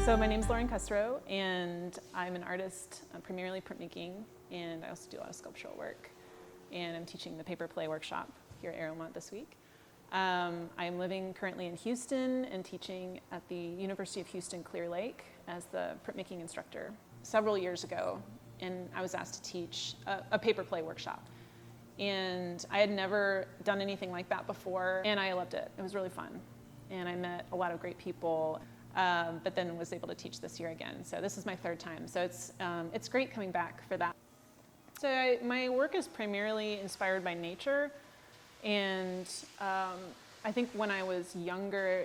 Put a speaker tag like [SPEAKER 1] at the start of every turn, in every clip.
[SPEAKER 1] So my name's Kussro, and I'm an artist, primarily printmaking, and I also do a lot of sculptural work. And I'm teaching the paper play workshop here at Arrowmont this week. I'm living currently in Houston and teaching at the University of Houston Clear Lake as the printmaking instructor. Several years ago, and I was asked to teach a paper play workshop. And I had never done anything like that before, and I loved it. It was really fun. And I met a lot of great people, but then was able to teach this year again. So this is my third time. So it's great coming back for that. So my work is primarily inspired by nature. And I think when I was younger,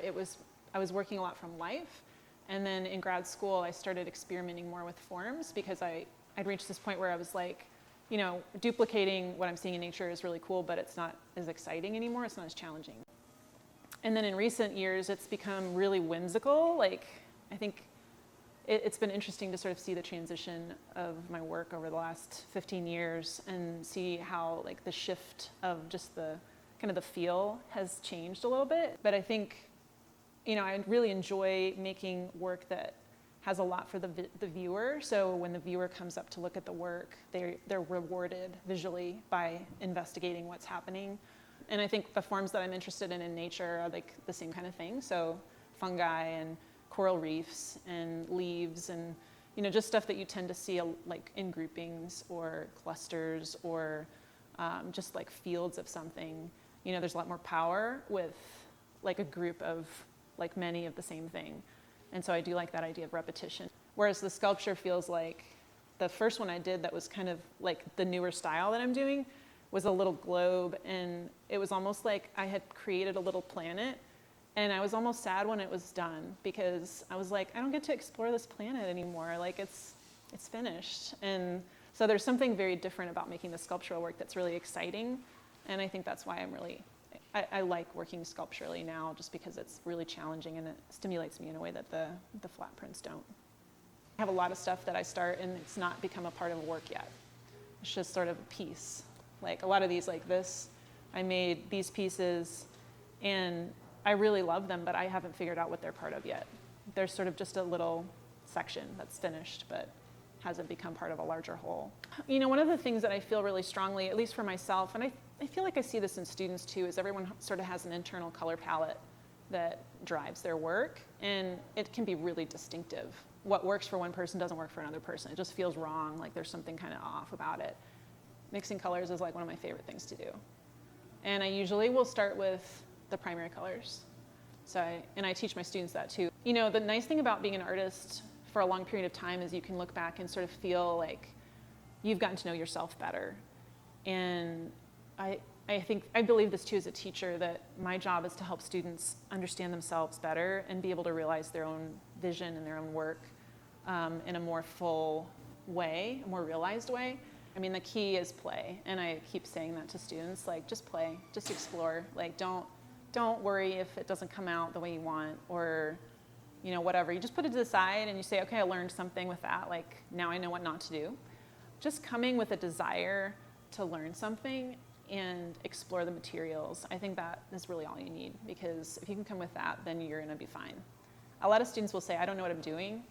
[SPEAKER 1] I was working a lot from life. And then in grad school, I started experimenting more with forms because I'd reached this point where I was like, you know, duplicating what I'm seeing in nature is really cool, but it's not as exciting anymore. It's not as challenging. And then in recent years, it's become really whimsical. Like, I think it's been interesting to sort of see the transition of my work over the last 15 years and see how like the shift of just the kind of the feel has changed a little bit. But I think, you know, I really enjoy making work that has a lot for the viewer. So when the viewer comes up to look at the work, they're rewarded visually by investigating what's happening. And I think the forms that I'm interested in nature are like the same kind of thing. So fungi and coral reefs and leaves and, you know, just stuff that you tend to see like in groupings or clusters or just like fields of something. You know, there's a lot more power with like a group of like many of the same thing. And so I do like that idea of repetition. Whereas the sculpture feels like the first one I did that was kind of like the newer style that I'm doing was a little globe, and it was almost like I had created a little planet, and I was almost sad when it was done because I was like, I don't get to explore this planet anymore. Like it's finished. And so there's something very different about making the sculptural work that's really exciting, and I think that's why I like working sculpturally now, just because it's really challenging and it stimulates me in a way that the flat prints don't. I have a lot of stuff that I start and it's not become a part of a work yet. It's just sort of a piece. Like a lot of these like this, I made these pieces and I really love them, but I haven't figured out what they're part of yet. They're sort of just a little section that's finished, but hasn't become part of a larger whole. You know, one of the things that I feel really strongly, at least for myself, and I feel like I see this in students too, is everyone sort of has an internal color palette that drives their work, and it can be really distinctive. What works for one person doesn't work for another person. It just feels wrong, like there's something kind of off about it. Mixing colors is like one of my favorite things to do. And I usually will start with the primary colors. And I teach my students that too. You know, the nice thing about being an artist for a long period of time is you can look back and sort of feel like you've gotten to know yourself better. And I believe this too as a teacher, that my job is to help students understand themselves better and be able to realize their own vision and their own work in a more full way, a more realized way. I mean, the key is play, and I keep saying that to students, like just play, just explore. Like don't worry if it doesn't come out the way you want, or you know, whatever. You just put it to the side and you say, okay, I learned something with that, like now I know what not to do. Just coming with a desire to learn something and explore the materials, I think that is really all you need, because if you can come with that, then you're gonna be fine. A lot of students will say, I don't know what I'm doing,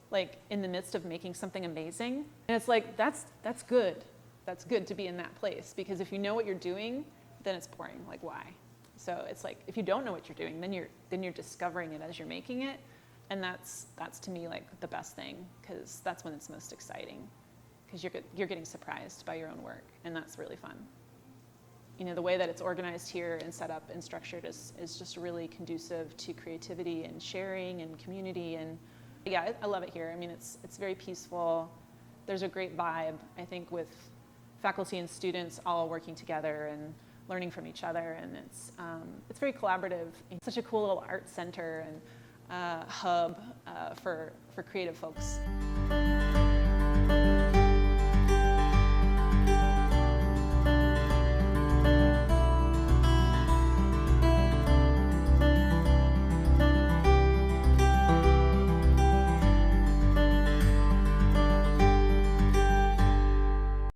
[SPEAKER 1] like in the midst of making something amazing. And it's like, that's good. That's good to be in that place, because if you know what you're doing, then it's boring, like why? So it's like, if you don't know what you're doing, then you're discovering it as you're making it. And that's to me like the best thing, because that's when it's most exciting, because you're getting surprised by your own work, and that's really fun. You know, the way that it's organized here and set up and structured is just really conducive to creativity and sharing and community. And yeah, I love it here. I mean, it's very peaceful. There's a great vibe, I think, with faculty and students all working together and learning from each other. And it's very collaborative. It's such a cool little art center and hub for creative folks.